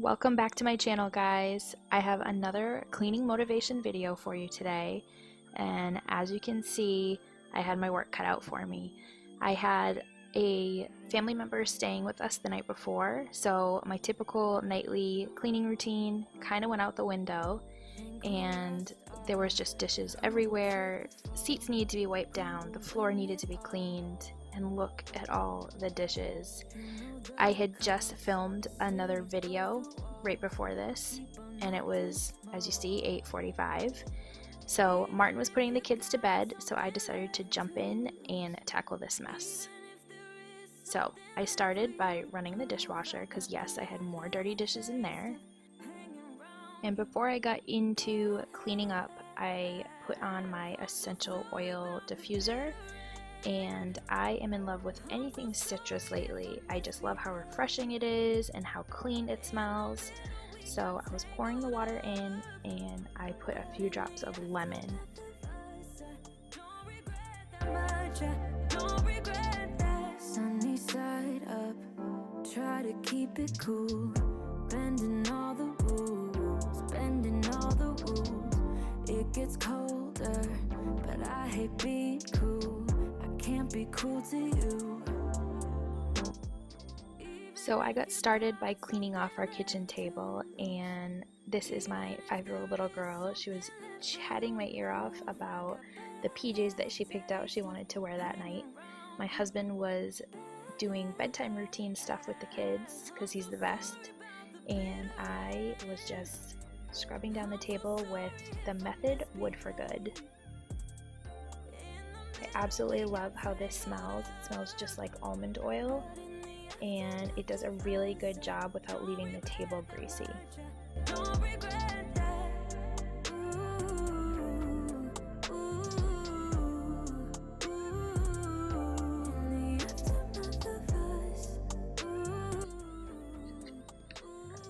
Welcome back to my channel, guys. I have another cleaning motivation video for you today, and as you can see, I had my work cut out for me. I had a family member staying with us the night before, so my typical nightly cleaning routine kind of went out the window, and there was just dishes everywhere. Seats needed to be wiped down, the floor needed to be cleaned, and look at all the dishes. I had just filmed another video right before this, and it was, as you see, 8:45. So Martin was putting the kids to bed, so I decided to jump in and tackle this mess. So I started by running the dishwasher because yes, I had more dirty dishes in there. And before I got into cleaning up, I put on my essential oil diffuser, and I am in love with anything citrus lately. I just love how refreshing it is and how clean it smells. So I was pouring the water in and I put a few drops of lemon. Sunny side up, try to keep it cool, bending all the rules, bending all the rules. It gets colder, but I hate being cruel. I can't be cruel to you. So I got started by cleaning off our kitchen table, and this is my 5-year-old little girl. She was chatting my ear off about the PJs that she picked out she wanted to wear that night. My husband was doing bedtime routine stuff with the kids because he's the best, and I was just scrubbing down the table with the Method Wood for Good. I absolutely love how this smells. It smells just like almond oil, and it does a really good job without leaving the table greasy.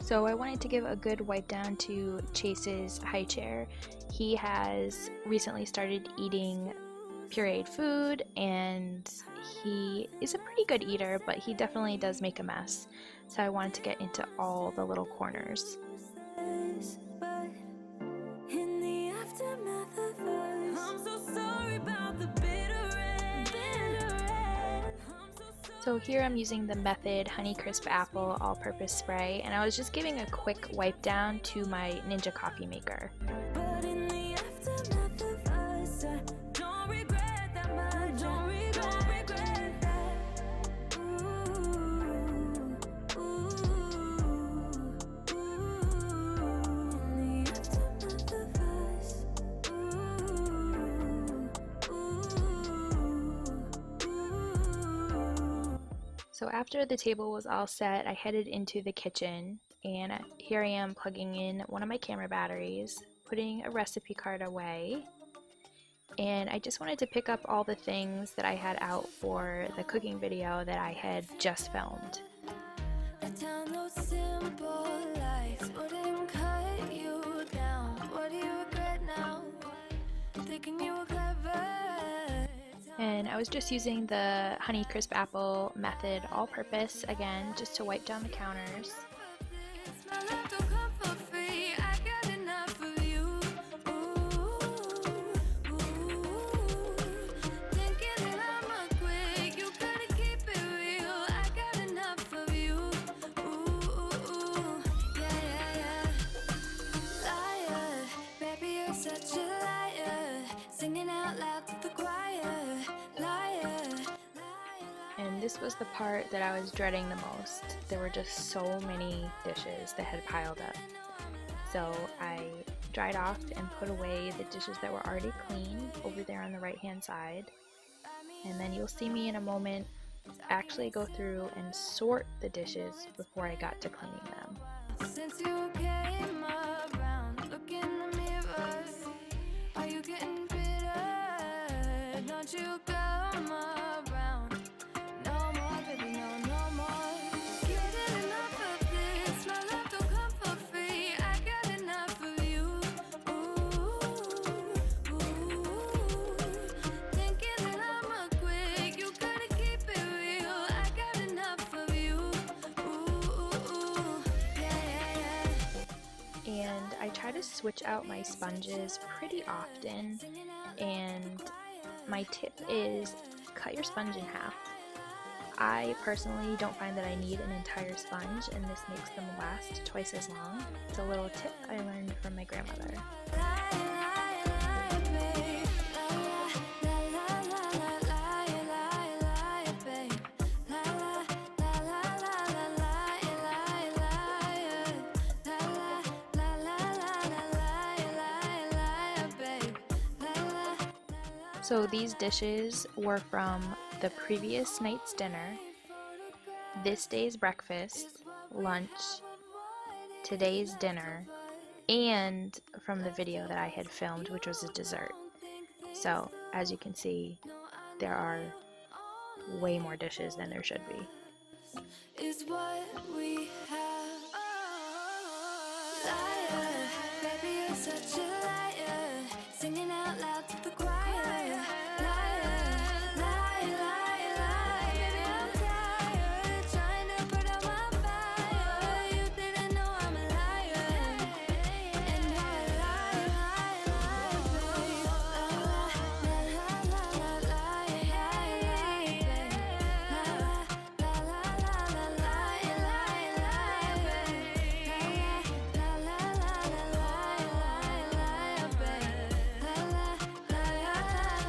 So I wanted to give a good wipe down to Chase's high chair. He has recently started eating pureed food, and he is a pretty good eater, but he definitely does make a mess. So I wanted to get into all the little corners. So here I'm using the Method Honeycrisp Apple All-Purpose Spray, and I was just giving a quick wipe down to my Ninja coffee maker. So after the table was all set, I headed into the kitchen, and here I am plugging in one of my camera batteries, putting a recipe card away, and I just wanted to pick up all the things that I had out for the cooking video that I had just filmed. And I was just using the Honeycrisp Apple Method All-Purpose again, just to wipe down the counters. And this was the part that I was dreading the most. There were just so many dishes that had piled up. So I dried off and put away the dishes that were already clean over there on the right hand side. And then you'll see me in a moment actually go through and sort the dishes before I got to cleaning them. Since you came around, look in the mirror. Are you getting bitter? Don't you come around? No more, baby, no, no more. Getting enough of this, my love don't come for free. I got enough of you. Ooh, ooh. Thinking that I'm a quick, you gotta keep it real. I got enough of you. Ooh, yeah, yeah, yeah. switch out my sponges pretty often, and my tip is cut your sponge in half. I personally don't find that I need an entire sponge, and this makes them last twice as long. It's a little tip I learned from my grandmother. So these dishes were from the previous night's dinner, this day's breakfast, lunch, today's dinner, and from the video that I had filmed, which was a dessert. So as you can see, there are way more dishes than there should be. Is what we have. Liar, baby, you're such a liar. Singing out loud to the choir. Liar, lie, lie, lie. Baby, I'm tired, trying to put out my fire. You didn't know I'm a liar, and I lie, lie, lie, babe. La la la la la, lie, babe. La la la la la, lie, lie, lie, babe. La la la la la, lie, lie, babe. La la la la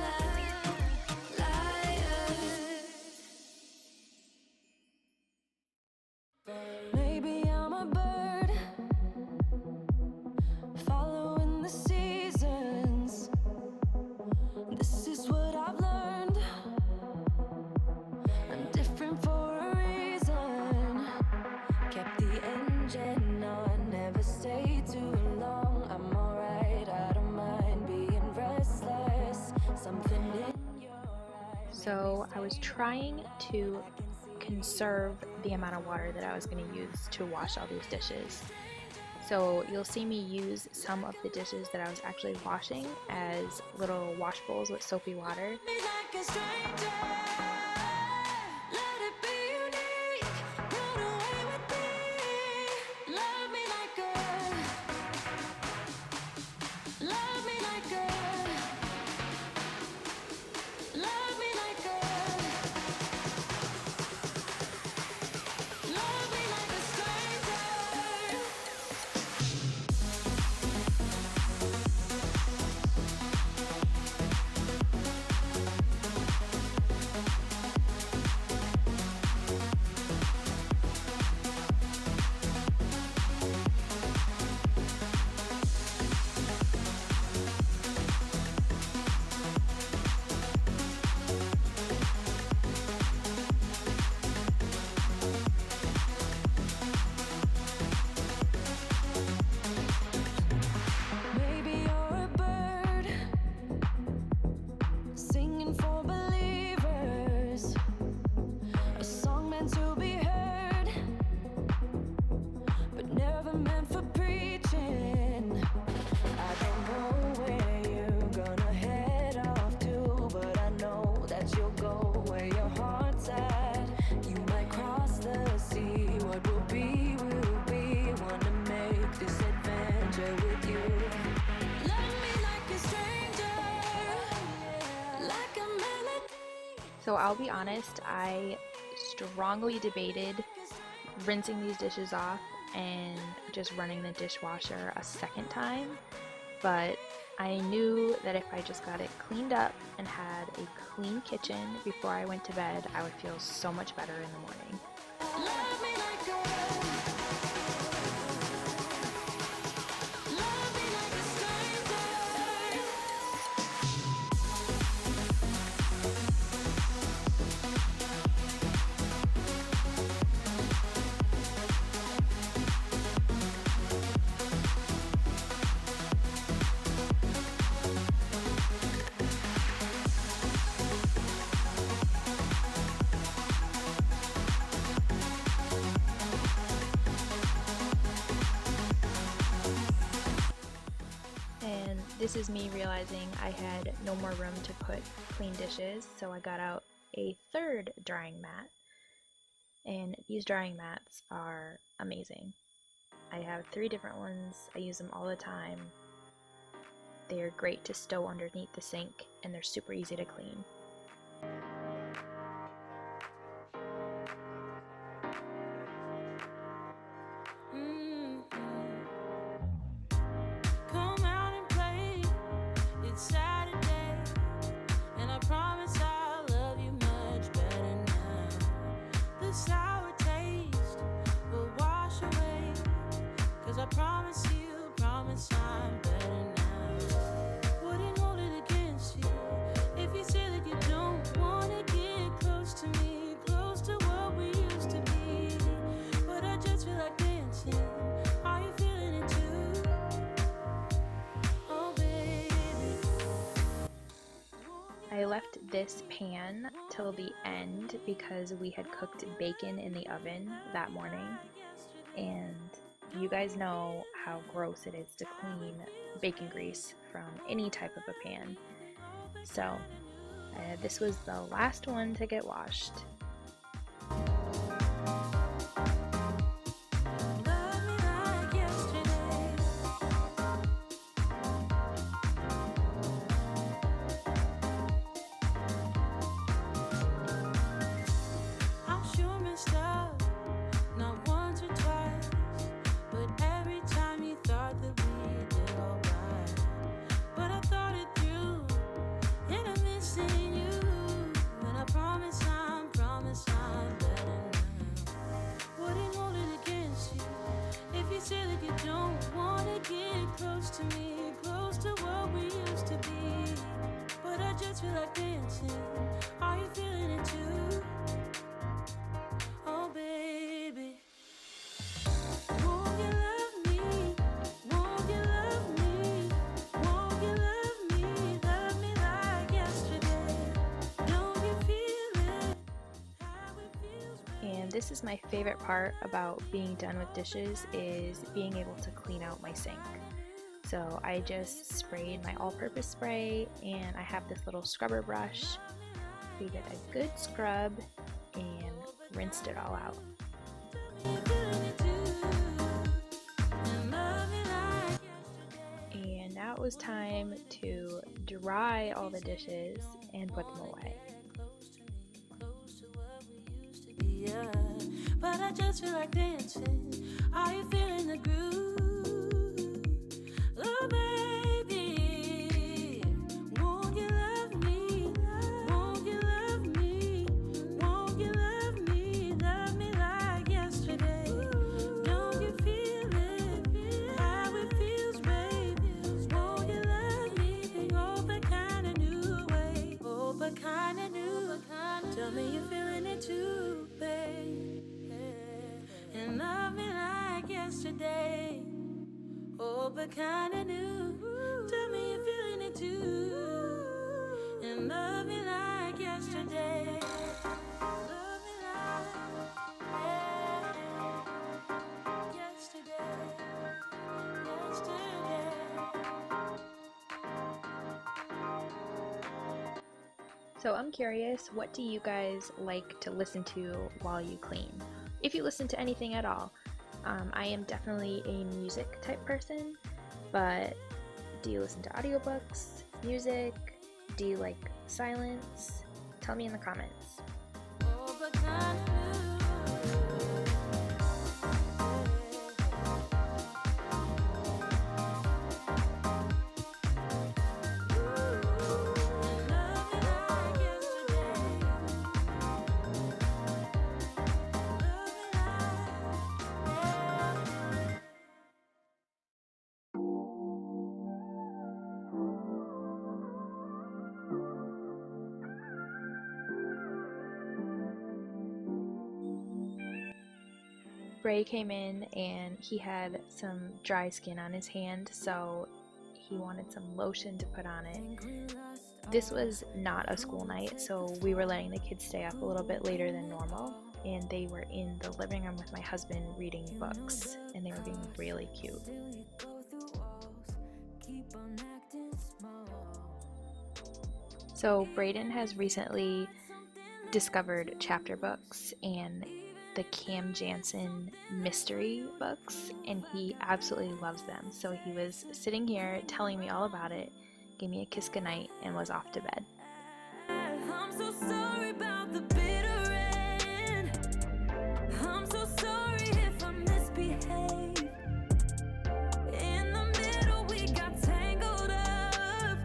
la, liar. Maybe I'm a bird following the seasons. This is what I've learned. I'm different for a reason. Kept the engine on, never stayed too long. I'm alright, I don't mind being restless. Something in your eyes. So I was trying to conserve the amount of water that I was going to use to wash all these dishes. So you'll see me use some of the dishes that I was actually washing as little wash bowls with soapy water. Me like a stranger, let it be unique. Run away with me, love me like a, love me like a, love me like a, love me like a stranger. Maybe you're a bird singing for believers, a song meant to be heard, but never meant for preaching. I don't know where you're gonna head off to, but I know that you'll go where your heart's at. You might cross the sea, what will be, will be. Wanna make this adventure with you. Love me like a stranger, like a melody. So I'll be honest, I strongly debated rinsing these dishes off and just running the dishwasher a second time, but I knew that if I just got it cleaned up and had a clean kitchen before I went to bed, I would feel so much better in the morning. Love me like a, love me like a stranger. And this is me realizing I had no more room to put clean dishes, so I got out a third drying mat. And these drying mats are amazing. I have 3 different ones. I use them all the time. They are great to stow underneath the sink, and they're super easy to clean. Come out and play. It's Saturday, and I promise I'll love you much better now. The sour taste will wash away, 'cause I promise I'm better now. Wouldn't hold it against you if you say that you don't wanna get close to me, close to what we used to be. But I just feel like dancing. Are you feeling it too? Oh baby. I left this pan till the end because we had cooked bacon in the oven that morning, and you guys know how gross it is to clean bacon grease from any type of a pan. So this was the last one to get washed. Love me like yesterday. I'm sure messed up, not once or twice, but every time you thought that we did alright. But I thought it through, and I'm missing you. And I promise I'm better now. Wouldn't hold it against you if you say that you don't wanna get close to me, close to what we used to be. But I just feel like dancing. Are you feeling it too? Oh baby. Won't you love me? Won't you love me? Won't you love me? Love me like yesterday. Don't you feel it? How it feels, baby. And this is my favorite part about being done with dishes, is being able to clean out my sink. So I just sprayed my all-purpose spray, and I have this little scrubber brush. We did a good scrub and rinsed it all out. You feeling it too? And love me like yesterday. And now it was time to dry all the dishes and put them away. Close to what we used to be, yeah. But I just feel like dancing. Are you feeling the groove? Oh baby, won't you love me? Won't you love me? Won't you love me? Love me like yesterday. Don't you feel it? How it feels, baby. Won't you love me? Oh, but kinda new way. Oh, but kinda new. Tell me you're feeling it too, babe. And love me like yesterday. Oh, but kinda new. Tell me you're feeling it too. And love me like yesterday. Love me like, yeah, yesterday. Yesterday. So I'm curious, what do you guys like to listen to while you clean? If you listen to anything at all. I am definitely a music type person, but do you listen to audiobooks, music? Do you like silence? Tell me in the comments. Oh, but kinda new. And love me like yesterday. Love me like, yeah. Bray came in and he had some dry skin on his hand, so he wanted some lotion to put on it. This was not a school night, so we were letting the kids stay up a little bit later than normal, and they were in the living room with my husband reading books, and they were being really cute. So Brayden has recently discovered chapter books and the Cam Jansen mystery books, and he absolutely loves them. So he was sitting here telling me all about it, gave me a kiss goodnight, and was off to bed. I'm so sorry about the bitter end. I'm so sorry if I misbehaved. In the middle we got tangled up,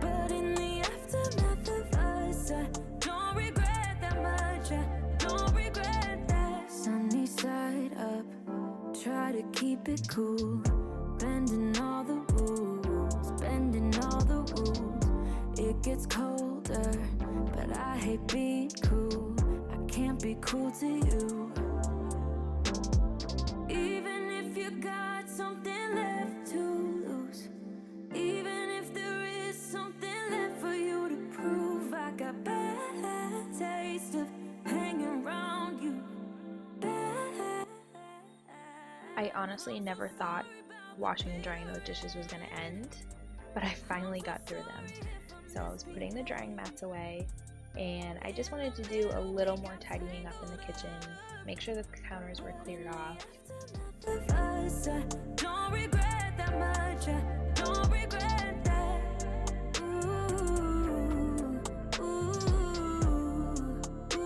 but in the aftermath of us, I don't regret that much. I don't regret that. Sunny side up, try to keep it cool, bending all the rules, bending all the rules. It gets colder, but I hate being cool. I can't be cool to you. Even if you got something left to lose, even if there is something left for you to prove, I got bad taste of hanging around you. Bad. I honestly never thought washing and drying those dishes was going to end, but I finally got through them. So I was putting the drying mats away, and I just wanted to do a little more tidying up in the kitchen, make sure the counters were cleared off. I don't regret that much. I don't regret that. Ooh, ooh, ooh.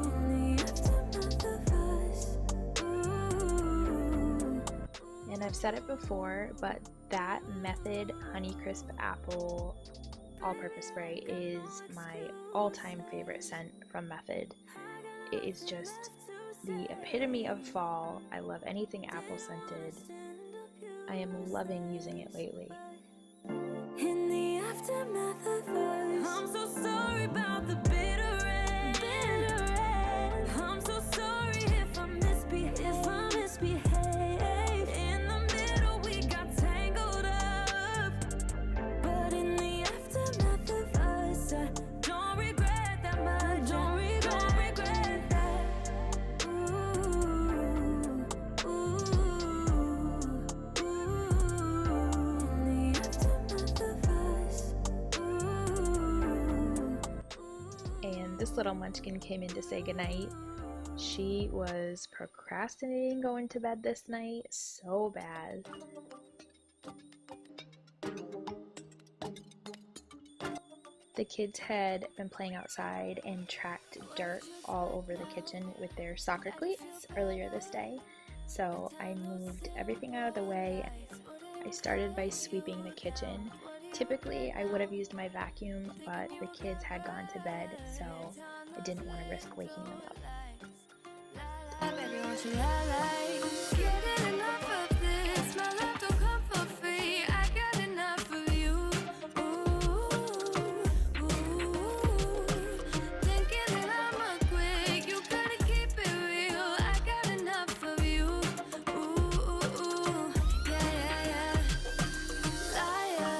In the aftermath of us. Ooh. And I've said it before, but that Method Honeycrisp Apple all-purpose spray is my all-time favorite scent from Method. It is just the epitome of fall. I love anything apple scented. I am loving using it lately. In the aftermath of us, I'm so sorry about the bitter end. I'm so sorry if I misbehave. In the middle we got tangled up, but in the aftermath of us, I don't regret that much. Don't regret that. Ooh, ooh, ooh. In the aftermath of us. Ooh. And this little munchkin came in to say goodnight. She was procrastinating going to bed this night so bad. The kids had been playing outside and tracked dirt all over the kitchen with their soccer cleats earlier this day, so I moved everything out of the way. I started by sweeping the kitchen. Typically, I would have used my vacuum, but the kids had gone to bed, so I didn't want to risk waking them up. Baby, won't you lie? Getting enough of this. My love don't come for free. I got enough of you. Ooh, ooh. Thinking that I'ma quit. You gotta keep it real. I got enough of you. Ooh, yeah, yeah, yeah. Liar,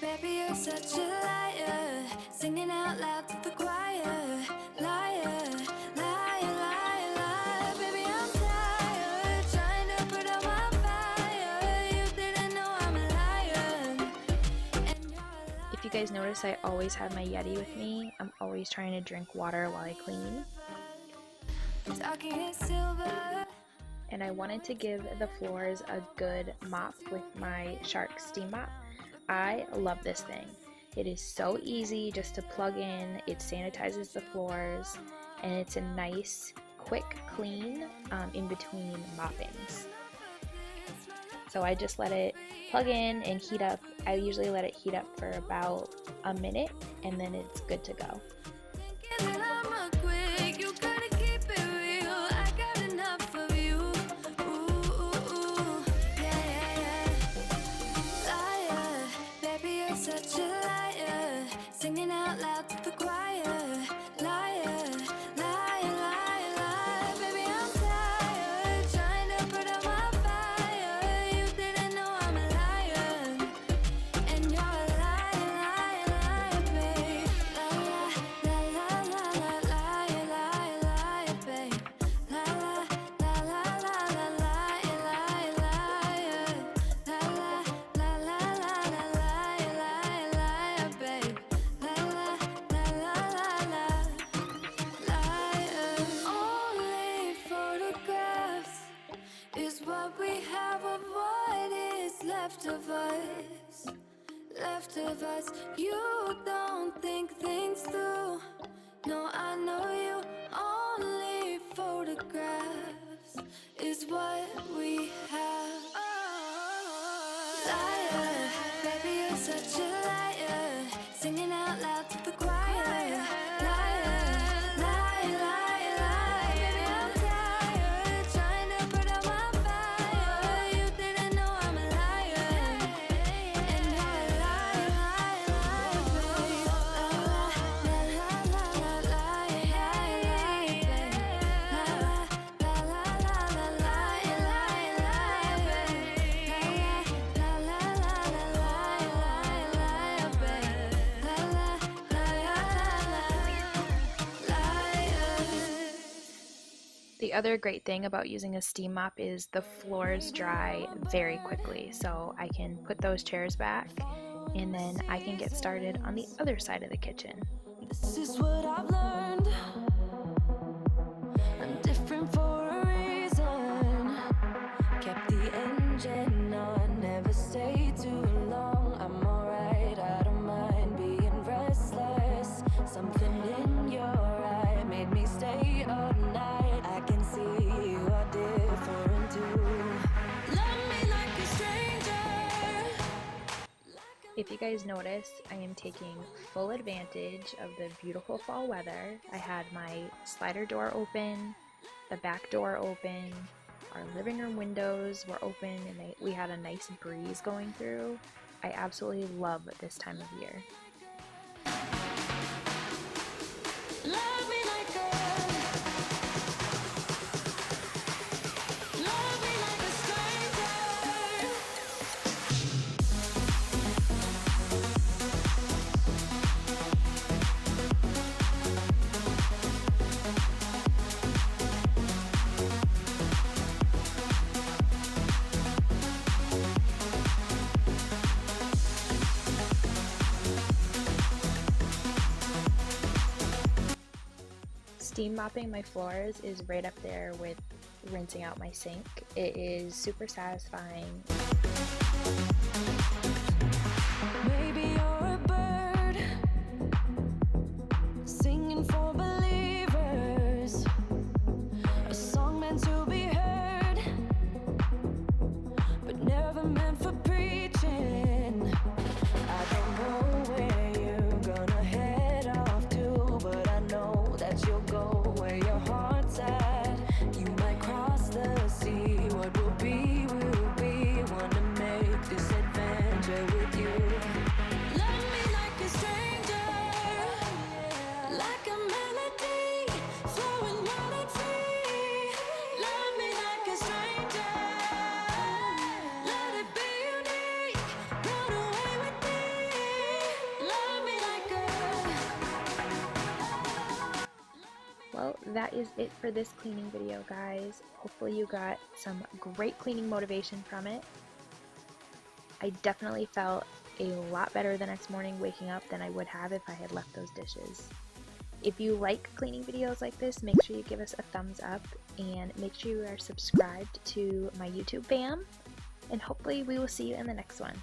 baby, you're such a liar. Singing out loud to the choir. Liar, liar, liar, liar. Baby, I'm tired, trying to put out my fire. You didn't know I'm a liar, and you're a liar. If you guys notice, I always have my Yeti with me. I'm always trying to drink water while I clean. Talking in silver. And I wanted to give the floors a good mop with my Shark Steam Mop. I love this thing. It is so easy just to plug in. It sanitizes the floors, and it's a nice, quick clean in between moppings. So I just let it plug in and heat up. I usually let it heat up for about a minute, and then it's good to go. Thinking that I'ma quit. You gotta keep it real. I got enough of you. Ooh, yeah, yeah, yeah. Liar, baby, you're such a liar. Singing out loud to the choir. Liar, liar, liar, liar. Baby, I'm tired, trying to put out my fire. You didn't know I'm a liar, and you're a liar, liar, liar, babe. La la la la la la, liar, liar, liar, babe. La la la la la la, liar, liar, liar. La la la la la la, liar, liar, liar, babe. La la la la la la, both of us. You don't think things through. No, I know you only photographs is what we have. Liar, baby, you're such a liar. Singing out loud to the choir. Liar, lie, lie, lie. Baby, I'm tired, trying to put out my fire. You didn't know I'm a liar, and you're a liar, liar, liar, babe. La la la la la la, babe. La la la la la la, babe. La la la la la, babe. La la la liar. The other great thing about using a steam mop is the floors dry very quickly, so I can put those chairs back and then I can get started on the other side of the kitchen. This is what I've learned. I'm different for a reason. Kept the engine on, never stay too long. I'm alright, I don't mind being restless. Something in your eye made me stay all night. I can see you are different too. Love me like a stranger. If you guys notice, I am taking full advantage of the beautiful fall weather. I had my slider door open, the back door open, our living room windows were open, and we had a nice breeze going through. I absolutely love this time of year. Love me like a stranger. Steam mopping my floors is right up there with rinsing out my sink. It is super satisfying. Maybe you're a bird singing for believers, a song meant to be heard, but never meant for preaching. I don't know where you're gonna head off to, but I know that you'll go where your heart's at. You might cross the sea, what will be, wanna make this adventure with you. Love me like a stranger, like a melody flowing wild and free. Love me like a stranger, let it be unique. Run away with me. Love me like Well, that is it for this cleaning video, guys. Hopefully you got some great cleaning motivation from it. I definitely felt a lot better the next morning waking up than I would have if I had left those dishes. If you like cleaning videos like this, make sure you give us a thumbs up and make sure you are subscribed to my YouTube fam. And hopefully we will see you in the next one.